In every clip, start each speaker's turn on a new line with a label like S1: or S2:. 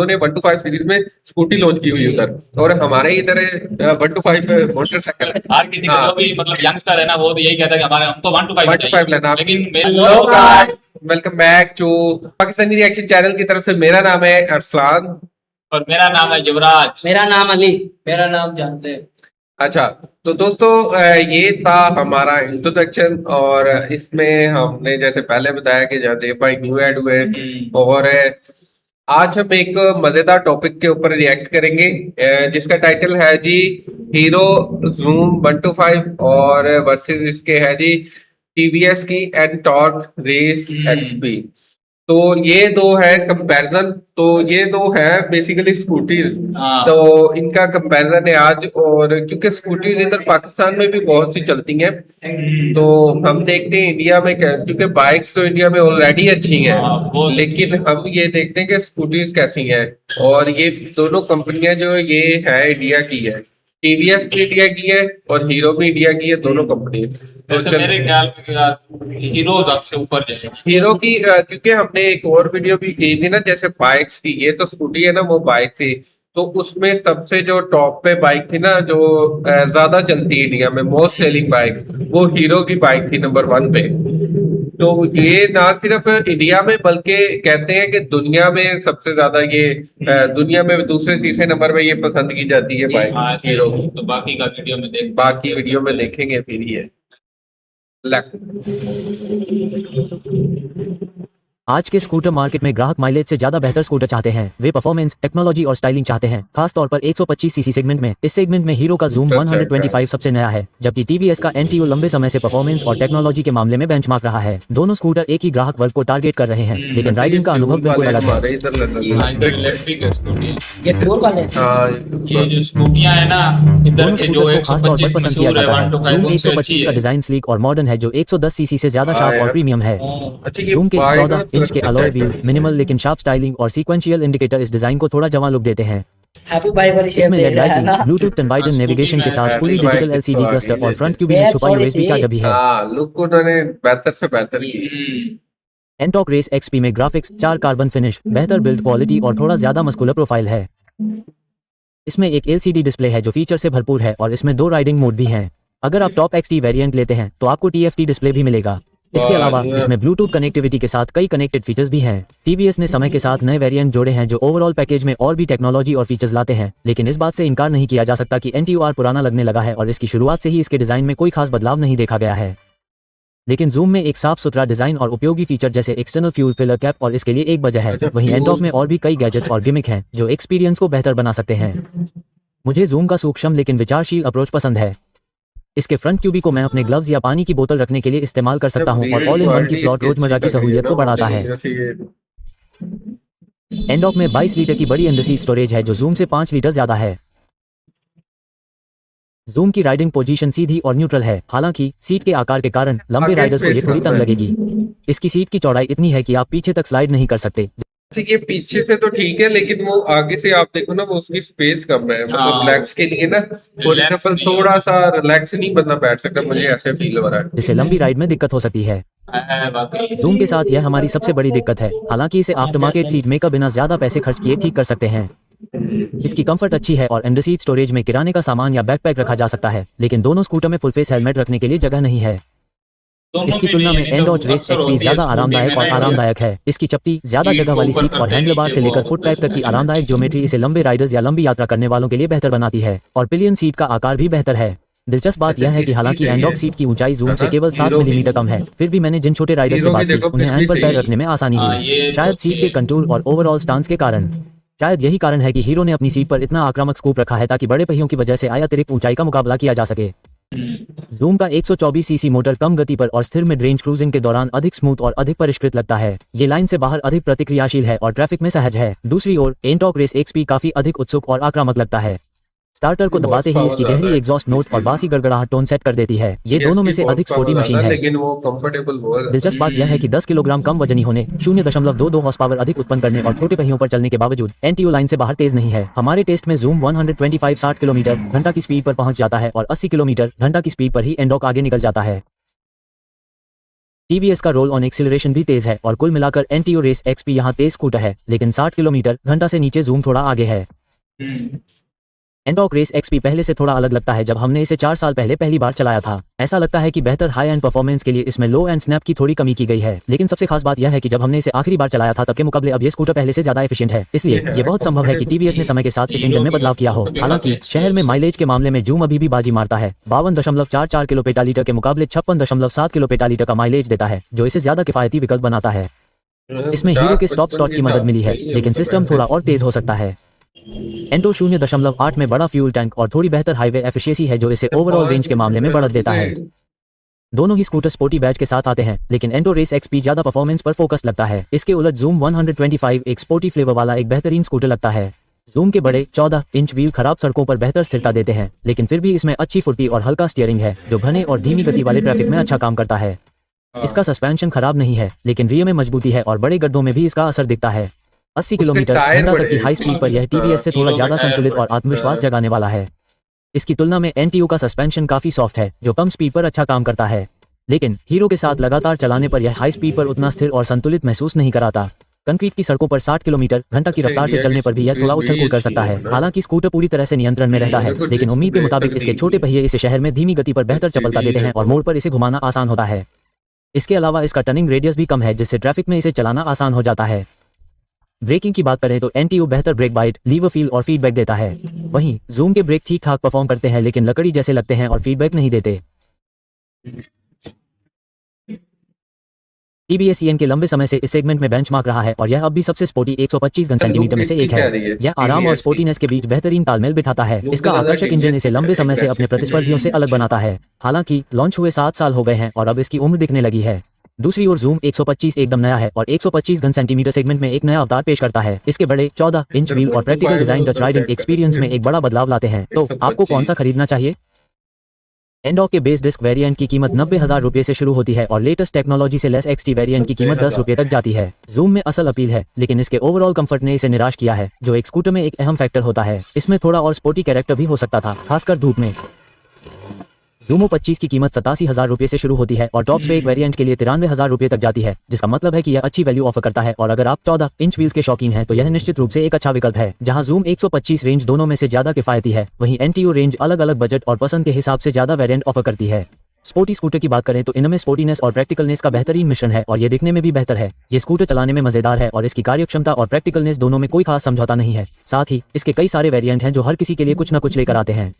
S1: ने 125 सीरीज में scooty launch की हुई है उधर, और हमारे इधर 125 मोटरसाइकिल है।
S2: हर किसी का जो भी मतलब यंगस्टर है ना, वो तो यही कहता है कि हमारे हम तो 125
S1: 125 लेना।
S2: लेकिन
S1: hello guys, welcome back to Pakistani reaction channel की तरफ से। मेरा नाम है अरसलान
S2: और मेरा नाम है युवराज।
S3: मेरा नाम अली।
S4: मेरा नाम जानते।
S1: अच्छा, तो दोस्तों ये था हमारा इंट्रोडक्शन, और इसमें हमने जैसे पहले बताया कि जयदेव भाई न्यू ऐड हुए, और आज हम एक मजेदार टॉपिक के ऊपर रिएक्ट करेंगे जिसका टाइटल है जी हीरो जूम 125 और वर्सेस इसके है जी टीवीएस की एनटॉर्क रेस एक्सपी। तो ये दो है कंपैरिजन, तो ये दो है बेसिकली स्कूटीज।
S2: हाँ।
S1: तो इनका कंपैरिजन है आज, और क्योंकि स्कूटीज इधर पाकिस्तान में भी बहुत सी चलती हैं, तो हम देखते हैं इंडिया में क्योंकि बाइक्स तो इंडिया में ऑलरेडी अच्छी हैं, लेकिन हम ये देखते हैं कि स्कूटीज कैसी हैं। और ये दोनों कंपनियां जो ये है इंडिया की है, टीवीएस भी इंडिया की है और हीरो भी इंडिया की है, दोनों कंपनी।
S2: वैसे मेरे ख्याल में हीरो सबसे ऊपर जाएगी।
S1: हीरो की क्योंकि हमने एक और वीडियो भी की थी ना, जैसे बाइक्स की, ये तो स्कूटी है ना, वो बाइक थी, तो उसमें सबसे जो टॉप पे बाइक थी ना, जो ज्यादा चलती है इंडिया में, मोस्ट सेलिंग बाइक, वो हीरो की बाइक थी नंबर 1 पे। तो ये ना सिर्फ इंडिया में बल्कि कहते हैं कि दुनिया में सबसे ज्यादा ये दुनिया में दूसरे तीसरे नंबर पे ये पसंद की जाती है बाइक हीरो की।
S2: तो बाकी का वीडियो में
S1: बाकी वीडियो में देखेंगे फिर ये
S5: आज के स्कूटर मार्केट में ग्राहक माइलेज से ज्यादा बेहतर स्कूटर चाहते हैं। वे परफॉर्मेंस, टेक्नोलॉजी और स्टाइलिंग चाहते हैं, खास तौर पर 125 सीसी सेगमेंट में। इस सेगमेंट में हीरो का जूम 125 सबसे नया है, जबकि टीवीएस का एनटीयू लंबे समय से परफॉर्मेंस और टेक्नोलॉजी के मामले में बेंचमार्क रहा है। दोनों स्कूटर एक ही ग्राहक वर्ग को टारगेट कर रहे हैं, लेकिन राइडिंग का अनुभव बिल्कुल अलग है।
S2: इलेक्ट्रिक स्कूटी,
S3: ये फोर वाले
S2: ये जो स्कूटियां है ना इधर
S5: दोनों
S2: के, जो
S5: स्कूटर्स को खास तौर पर पसंद किया जाता है। जूम 125
S2: 125
S5: का डिजाइन स्लीक और मॉडर्न है, जो 110 सीसी से ज्यादा शार्प और प्रीमियम है।
S1: अच्छा, ये
S5: जूम के 14 इंच के अलॉय व्हील,
S1: है।
S5: मिनिमल लेकिन शार्प स्टाइलिंग और सीक्वेंशियल इंडिकेटर इस डिजाइन को थोड़ा जवां लुक देते हैं।
S3: हैप्पी भाई वाली शेप
S5: इसमें
S3: दे
S5: लेड
S3: रहा है
S5: लाइटिंग,
S3: ना।
S5: ब्लूटूथ टर्बाइडन नेविगेशन के साथ फुली डिजिटल एलसीडी क्लस्टर और फ्रंट क्यूबी में छुपा यूएसबी चार्जर भी है।
S1: लुक उन्होंने बेहतर से बेहतर की।
S5: एनटॉर्क रेस एक्सपी में ग्राफिक्स, 4 कार्बन फिनिश, बेहतर बिल्ड क्वालिटी और थोड़ा ज्यादा मस्कुलर प्रोफाइल है। इसमें एक एलसीडी डिस्प्ले है जो फीचर से भरपूर है, और इसमें 2 राइडिंग मोड भी हैं। अगर आप टॉप एक्सटी वेरिएंट लेते हैं तो आपको टीएफटी डिस्प्ले भी मिलेगा। इसके अलावा इसमें ब्लूटूथ कनेक्टिविटी के साथ कई कनेक्टेड फीचर्स भी हैं। टीवीएस ने समय के साथ नए वेरिएंट जोड़े हैं जो ओवरऑल पैकेज में और भी टेक्नोलॉजी और फीचर्स लाते हैं, लेकिन इस बात से इनकार नहीं किया जा सकता कि एनटीयूआर पुराना लगने लगा है और इसकी शुरुआत से ही इसके डिजाइन में कोई खास बदलाव नहीं देखा गया है। लेकिन जूम में एक साफ सुथरा डिजाइन और उपयोगी फीचर जैसे एक्सटर्नल फ्यूल फिलर कैप और इसके लिए एक वजह है। वहीं एनटॉर्क में और भी कई गैजेट्स और गिमिक हैं जो एक्सपीरियंस को बेहतर बना सकते हैं। मुझे जूम का सूक्ष्म लेकिन विचारशील अप्रोच पसंद है। इसके फ्रंट क्यूबी को मैं अपने ग्लव्स या पानी की बोतल रखने के लिए इस्तेमाल कर सकता हूं, और ऑल इन वन की स्लॉट रोजमर्रा की सहूलियत को बढ़ाता है। एनटॉर्क में 22 लीटर की बड़ी अंडर सीट स्टोरेज है जो जूम से 5 लीटर ज्यादा है। जूम की राइडिंग पोजीशन सीधी और न्यूट्रल है, हालांकि सीट के आकार के कारण लंबे राइडर्स को ये थोड़ी तंग लगेगी। इसकी सीट की चौड़ाई इतनी है कि आप पीछे तक स्लाइड नहीं कर सकते।
S1: ये पीछे से तो ठीक है, लेकिन वो आगे से आप देखो ना, वो उसकी स्पेस कम है, मतलब रिलैक्स के लिए ना, थोड़ा सा रिलैक्स नहीं बंदा बैठ सकता, मुझे ऐसे फील हो रहा है।
S5: जिससे लंबी राइड में दिक्कत हो सकती है। जूम के साथ यह हमारी सबसे बड़ी दिक्कत है, हालांकि इसे आफ्टर मार्केट सीट मेकर बिना ज्यादा पैसे खर्च किए ठीक कर सकते हैं। इसकी कंफर्ट अच्छी है और अंडर सीट स्टोरेज में किराने का सामान या बैकपैक रखा जा सकता है, लेकिन दोनों स्कूटर में फुल फेस हेलमेट रखने के लिए जगह नहीं है। इसकी तुलना में एनटॉर्क रेस एक्सपी ज्यादा आरामदायक और आरामदायक है। इसकी चपटी, ज्यादा जगह वाली सीट और हैंडलबार से लेकर फुट पैक तक की आरामदायक ज्योमेट्री इसे लंबे राइडर्स या लंबी यात्रा करने वालों के लिए बेहतर बनाती है, और पिलियन सीट का आकार भी बेहतर है। दिलचस्प बात यह है कि हालांकि एनटॉर्क सीट की ऊंचाई जूम से केवल 7 मिलीमीटर कम है, फिर भी मैंने जिन छोटे राइडर्स से बात की उन्हें हैंड पर पैर रखने में आसानी हुई, शायद सीट के कंटूर और ओवरऑल स्टांस के कारण। शायद यही कारण है कि हीरो ने अपनी सीट पर इतना आक्रामक स्कूप रखा है ताकि बड़े पहियों की वजह से आए अतिरिक्त ऊंचाई का मुकाबला किया जा सके। जूम का 124 सीसी मोटर कम गति पर और स्थिर मिड रेंज क्रूजिंग के दौरान अधिक स्मूथ और अधिक परिष्कृत लगता है। ये लाइन से बाहर अधिक प्रतिक्रियाशील है और ट्रैफिक में सहज है। दूसरी ओर एनटॉर्क रेस एक्सपी काफी अधिक उत्सुक और आक्रामक लगता है। स्टार्टर को दबाते ही इसकी गहरी एग्जॉस्ट नोट और बासी गड़गड़ाहट टोन सेट कर देती है। ये दोनों में से अधिक स्पोर्टी मशीन है,
S1: लेकिन वो कंफर्टेबल हो।
S5: दिलचस्प बात यह है कि 10 किलोग्राम कम वजनी होने, 0.22 हॉर्स पावर अधिक उत्पन्न करने और छोटे पहियों पर चलने के बावजूद एनटीयू लाइन से बाहर तेज नहीं है। हमारे टेस्ट में जूम 125 60 किलोमीटर घंटा की स्पीड पर पहुंच जाता है और 80 किलोमीटर घंटा की स्पीड पर ही एनटॉर्क आगे निकल जाता है। TVS का रोल ऑन एक्सीलरेशन भी तेज है और कुल मिलाकर NTO रेस XP यहाँ तेज स्कूटर है, लेकिन 60 किलोमीटर घंटा से नीचे जूम थोड़ा आगे है। एंटॉर्क रेस XP पहले से थोड़ा अलग लगता है। जब हमने इसे 4 साल पहले पहली बार चलाया था, ऐसा लगता है कि बेहतर हाई एंड परफॉर्मेंस के लिए इसमें लो एंड स्नैप की थोड़ी कमी की गई है। लेकिन सबसे खास बात यह है कि जब हमने इसे आखिरी बार चलाया था तब के मुकाबले अब ये स्कूटर पहले से ज्यादा एफिशिएंट है। इसलिए ये बहुत संभव है कि TVS ने समय के साथ इस इंजन में बदलाव किया हो। हालांकि शहर में माइलेज के मामले में जूम अभी भी बाजी मारता है। 52.44 किलो पेटा लीटर के मुकाबले 56.7 किलो पेटा लीटर का माइलेज देता है, जो इसे ज्यादा किफायती विकल्प बनाता है। इसमें हीरो के स्टॉप स्टार्ट की मदद मिली है, लेकिन सिस्टम थोड़ा और तेज हो सकता है। एंटो 0.8 में बड़ा फ्यूल टैंक और थोड़ी बेहतर हाईवे एफिशिएंसी है, जो इसे ओवरऑल रेंज के मामले में बढ़त देता है। दोनों ही स्कूटर स्पोर्टी बैज के साथ आते हैं, लेकिन एंटो रेस XP ज्यादा परफॉर्मेंस पर फोकस लगता है। इसके उलट जूम 125 एक स्पोर्टी फ्लेवर वाला एक बेहतरीन स्कूटर लगता है। जूम के बड़े 14 इंच व्हील खराब सड़कों पर बेहतर स्थिरता देते हैं, लेकिन फिर भी इसमें अच्छी फुर्ती और हल्का स्टीयरिंग है, जो घने और धीमी गति वाले ट्रैफिक में अच्छा काम करता है। इसका सस्पेंशन खराब नहीं है, लेकिन रियर में मजबूती है और बड़े गड्ढों में भी इसका असर दिखता है। 80 किलोमीटर घंटा तक की हाई स्पीड पर यह TVS से थोड़ा ज्यादा संतुलित और आत्मविश्वास जगाने वाला है। इसकी तुलना में NTO का सस्पेंशन काफी सॉफ्ट है, जो कम स्पीड पर अच्छा काम करता है। लेकिन हीरो के साथ लगातार चलाने पर यह हाई स्पीड पर उतना स्थिर और संतुलित महसूस नहीं कराता। कंक्रीट की सड़कों पर 60 किलोमीटर घंटा की रफ्तार से चलने पर भी यह थोड़ा उछल कूद कर सकता है। हालांकि स्कूटर पूरी तरह से नियंत्रण में रहता है, लेकिन उम्मीद के मुताबिक इसके छोटे पहिए इसे शहर में धीमी गति पर बेहतर चपलता देते हैं और मोड़ पर इसे घुमाना आसान होता है। इसके अलावा इसका टर्निंग रेडियस भी कम है, जिससे ट्रैफिक में इसे चलाना आसान हो जाता है। ब्रेकिंग की बात करें तो NTO बेहतर ब्रेक बाइट, लीवर फील और फीडबैक देता है। वहीं जूम के ब्रेक ठीक ठाक परफॉर्म करते हैं, लेकिन लकड़ी जैसे लगते हैं और फीडबैक नहीं देते। TVS EN के लंबे समय से इस सेगमेंट में बेंचमार्क रहा है और यह अब भी सबसे स्पोर्टी 125 घन सेंटीमीटर में से एक है। यह आराम और स्पोर्टीनेस के बीच बेहतरीन तालमेल बिठाता है। इसका आकर्षक इंजन इसे लंबे समय से अपने प्रतिस्पर्धियों से अलग बनाता है। हालांकि लॉन्च हुए 7 साल हो गए हैं और अब इसकी उम्र दिखने लगी है। दूसरी ओर जूम 125 एकदम नया है और 125 घन सेंटीमीटर सेगमेंट में एक नया अवतार पेश करता है। इसके बड़े 14 इंच व्हील और practical design touch riding experience में एक बड़ा बदलाव लाते हैं। तो आपको कौन सा खरीदना चाहिए? एंडॉक के बेस डिस्क वेरिएंट की कीमत 90,000 रुपये से शुरू होती है और लेटेस्ट टेक्नोलॉजी से लेस XT वेरिएंट की कीमत 10 रुपये तक जाती है। जूम में असल अपील है, लेकिन इसके ओवरऑल कंफर्ट ने इसे निराश किया है, जो एक स्कूटर में एक अहम फैक्टर होता है। इसमें थोड़ा और स्पोर्टी कैरेक्टर भी हो सकता था, खासकर धूप में। जूमो 25 की कीमत 87,000 रुपये से शुरू होती है और टॉप स्पेक वेरिएंट के लिए 93,000 रुपये तक जाती है, जिसका मतलब है कि यह अच्छी वैल्यू ऑफर करता है। और अगर आप 14 इंच व्हील्स के शौकीन हैं तो यह निश्चित रूप से एक अच्छा विकल्प है। जहां जूम 125 रेंज दोनों में से ज्यादा किफायती है, वहीं NTO रेंज अलग अलग बजट और पसंद के हिसाब से ज्यादा वेरिएंट ऑफर करती है। स्पोर्टी स्कूटर की बात करें तो इनमें स्पोर्टीनेस और प्रैक्टिकलनेस का बेहतरीन मिश्रण है और ये दिखने में भी बेहतर है। ये स्कूटर चलाने में मजेदार है और इसकी कार्यक्षमता और प्रैक्टिकलनेस दोनों में कोई खास समझौता नहीं है। साथ ही इसके कई सारे वेरिएंट हैं जो हर किसी के लिए कुछ न कुछ लेकर आते हैं।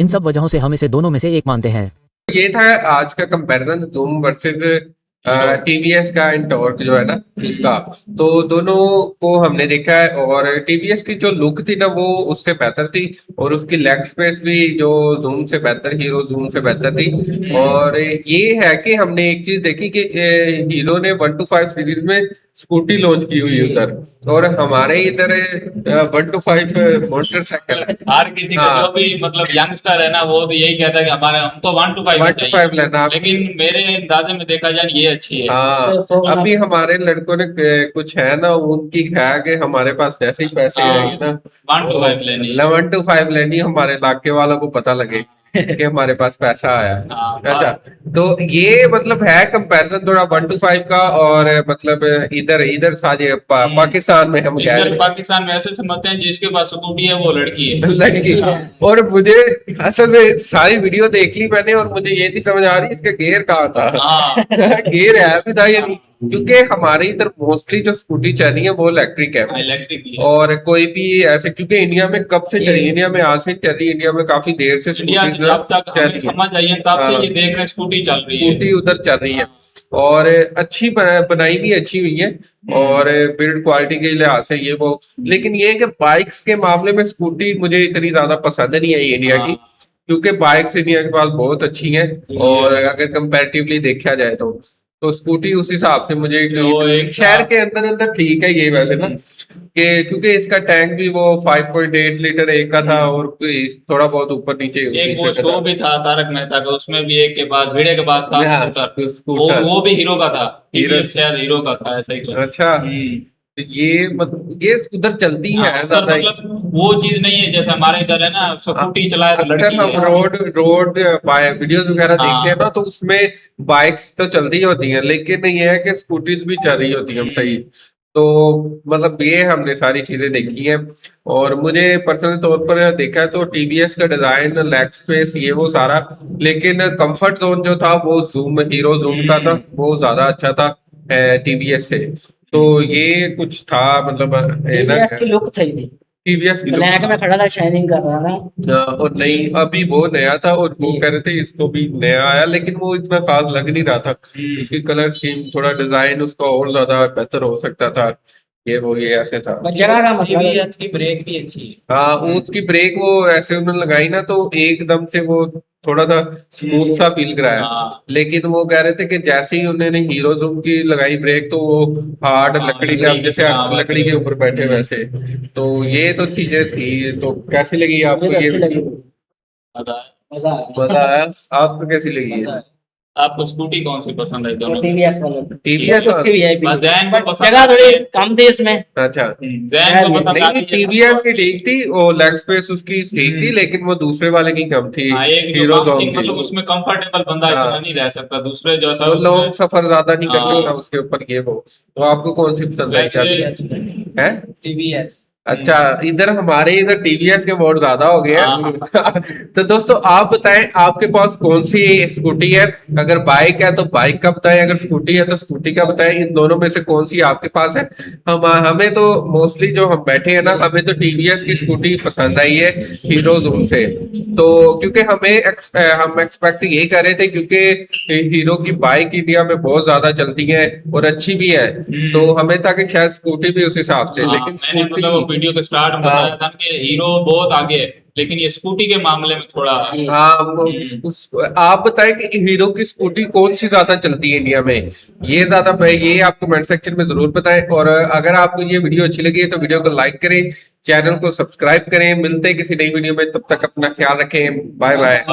S5: इन सब वजहों से हम इसे दोनों में से एक मानते हैं।
S1: ये था आज का कंपैरिजन जूम वर्सेस TVS का एंटॉर्क जो है ना इसका। तो दोनों को हमने देखा है और TVS की जो लुक थी ना वो उससे बेहतर थी और उसकी लेग स्पेस भी जो जूम से बेहतर, हीरो जूम से बेहतर थी। और ये है कि हमने एक चीज देखी कि हीरो ने 125 सीरीज में स्कूटी लॉन्च की हुई उधर, और हमारे इधर 125 मोटरसाइकिल है।
S2: हर किसी का जो भी मतलब यंगस्टर है ना, वो तो यही कहता है कि हमारे हमको 125
S1: लेना।
S2: लेकिन मेरे अंदाजे में देखा जाए ये अच्छी है।
S1: हाँ, अभी हमारे लड़कों ने कुछ है ना उनकी है कि हमारे पास जैसे ही पैसे आएंगे ना
S2: 125 लेनी,
S1: 125 लेनी, हमारे इलाके वालों को पता लगे कि हमारे पास पैसा आया। अच्छा, तो ये मतलब है कंपैरिजन थोड़ा 125 का। और मतलब इधर इधर सारे पाकिस्तान में हम कह रहे हैं,
S2: पाकिस्तान में ऐसे समझते हैं जिसके पास स्कूटी है वो लड़की है।
S1: लड़की। और मुझे असल में सारी वीडियो देख ली मैंने और मुझे ये नहीं समझ आ रही इसका गेयर कहाँ था। गेयर है भी था या नहीं, क्योंकि हमारे इधर मोस्टली जो स्कूटी चल रही है वो इलेक्ट्रिक है।
S2: इलेक्ट्रिक
S1: और कोई भी ऐसे, क्योंकि इंडिया में कब से चली, इंडिया में आज से चल रही, इंडिया में काफी देर से स्कूटी
S2: जब तक हमें समझ आई है तब से ये देख रहे स्कूटी चल रही है,
S1: स्कूटी उधर चल रही है। और अच्छी बनाई भी अच्छी हुई है और बिल्ड क्वालिटी के लिहाज से ये वो। लेकिन ये है कि बाइक्स के मामले में स्कूटी मुझे इतनी ज्यादा पसंद नहीं आई इंडिया की, क्योंकि बाइक्स इंडिया के पास बहुत अच्छी हैं। और अगर कंपैरेटिवली देखा जाए तो स्कूटी उस हिसाब से मुझे शहर के अंदर अंदर ठीक है ये वैसे ना, कि क्योंकि इसका टैंक भी वो 5.8 लीटर एक का था और थोड़ा बहुत ऊपर नीचे
S2: एक वो शो भी था तारक मेहता का, उसमें भी एक के पास भिड़े के पास था स्कूटर,
S1: स्कूटर
S2: वो भी हीरो का था,
S1: हीरो
S2: शायद हीरो का था ऐसा ही।
S1: अच्छा, ये मतलब ये उधर चलती है
S2: हाँ, उधर
S1: ज्यादा ही।
S2: मतलब वो चीज नहीं है जैसे हमारे इधर है ना, स्कूटी चलाए तो
S1: अक्सर
S2: लड़की
S1: हम
S2: है।
S1: रोड वीडियोस वगैरह देखते हैं
S2: हाँ।
S1: ना, तो उसमें बाइक्स तो चल रही होती हैं, लेकिन ये है कि स्कूटीज भी चल रही होती हैं सही। तो मतलब ये हमने सारी चीजें देखी हैं। और मुझे पर्सनल तौर पर देखा है तो टीवीएस का डिजाइन, लेग स्पेस, ये वो सारा, लेकिन कंफर्ट जोन जो था वो जूम, हीरो जूम का था, वो ज्यादा अच्छा था टीवीएस से। तो ये कुछ था मतलब है ना,
S3: टीवीएस की लुक सही थी,
S1: टीवीएस की
S3: ब्लैक में खड़ा था, शाइनिंग कर रहा था।
S1: और नहीं, अभी वो नया था और वो
S3: जी।
S1: कह रहे थे इसको भी नया आया, लेकिन वो इतना खास लग नहीं रहा था। इसकी कलर स्कीम, थोड़ा डिजाइन उसका और ज्यादा बेहतर हो सकता था। ये ऐसे था।
S3: बस जगह का मसला था।
S4: टीवीएस की ब्रेक भी अच्छी है।
S1: हाँ, वो उसकी ब्रेक वो ऐसे उन्होंने लगाई ना, तो एकदम से वो थोड़ा सा स्मूथ सा फील कराया।
S2: हाँ।
S1: लेकिन वो कह रहे थे कि जैसे ही उन्होंने हीरो जूम की लगाई ब्रेक, तो वो हार्ड
S2: हाँ,
S1: लकड़ी पे,
S2: लकड़ी
S1: आप जैसे
S2: की, हाँ,
S1: लकड़ी के ऊपर बैठे वैसे। तो ये तो चीजें थी। तो कैसी लगी आपको
S3: मुझे तो
S1: ये
S3: अच्छी लगी,
S1: वीडियो?
S2: मजा है।
S3: मजा आया।
S1: मजा आया? आपको कैसी लगी
S4: मजा
S1: है?
S4: है।
S2: आपको स्कूटी कौन सी पसंद आई
S3: वो
S2: दोनों में?
S3: टीवीएस वाले,
S1: टीवीएस
S3: उसकी भी है भी।
S2: बस जैन को
S3: बट
S2: पसंद
S3: जगह
S2: आ
S3: थोड़ी
S2: रही है।
S3: कम थी इसमें।
S1: अच्छा।
S2: जैन को पसंद
S1: नहीं,
S2: आती है।
S1: टीवीएस की ठीक थी, वो लेग स्पेस उसकी ठीक थी, लेकिन वो दूसरे वाले की कम थी,
S2: हाँ, एक जो
S1: हीरो
S2: कम
S1: जॉन
S2: थी,
S1: की।
S2: मतलब उसमें कंफर्टेबल बंदा
S1: हाँ।
S2: इतना नहीं रह सकता, दूसरे जो था
S1: वो
S2: उसमें।
S1: लॉन्ग सफर ज्यादा नहीं कर
S2: हाँ।
S1: सकता उसके ऊपर, ये वो। तो आपको कौन सी पसंद आई
S2: वैसे
S1: क्या है?
S4: टीवीएस।
S1: अच्छा, इधर हमारे इधर टीवीएस के बहुत ज्यादा हो गए
S2: हाँ।
S1: हैं। तो दोस्तों आप बताएं आपके पास कौन सी स्कूटी है? अगर बाइक है तो बाइक का बताएं, अगर स्कूटी है तो स्कूटी का बताएं, इन दोनों में से कौन सी आपके पास है? हमें तो मोस्टली जो हम बैठे हैं ना, हमें तो टीवीएस की स्कूटी पसंद आई है हीरो जून से। तो क्योंकि हम एक्सपेक्ट ये कर रहे थे, क्योंकि हीरो की बाइक इंडिया में बहुत ज्यादा चलती है और अच्छी भी है, तो हमें था कि शायद स्कूटी भी उस हिसाब से,
S2: हाँ,
S1: लेकिन
S2: मैंने मतलब वो
S1: स्कूटी।
S2: वीडियो के स्टार्ट में
S1: हाँ।
S2: बताया था कि हीरो बहुत आगे है, लेकिन ये स्कूटी के मामले में थोड़ा।
S1: हाँ, आप बताएं कि हीरो की स्कूटी कौन सी ज्यादा चलती है इंडिया में? ये आप कमेंट सेक्शन में जरूर बताएं। और अगर आपको ये वीडियो अच्छी लगी है तो वीडियो को लाइक करें, चैनल को सब्सक्राइब करें। मिलते हैं किसी नई वीडियो में, तब तक अपना ख्याल रखें। Bye bye.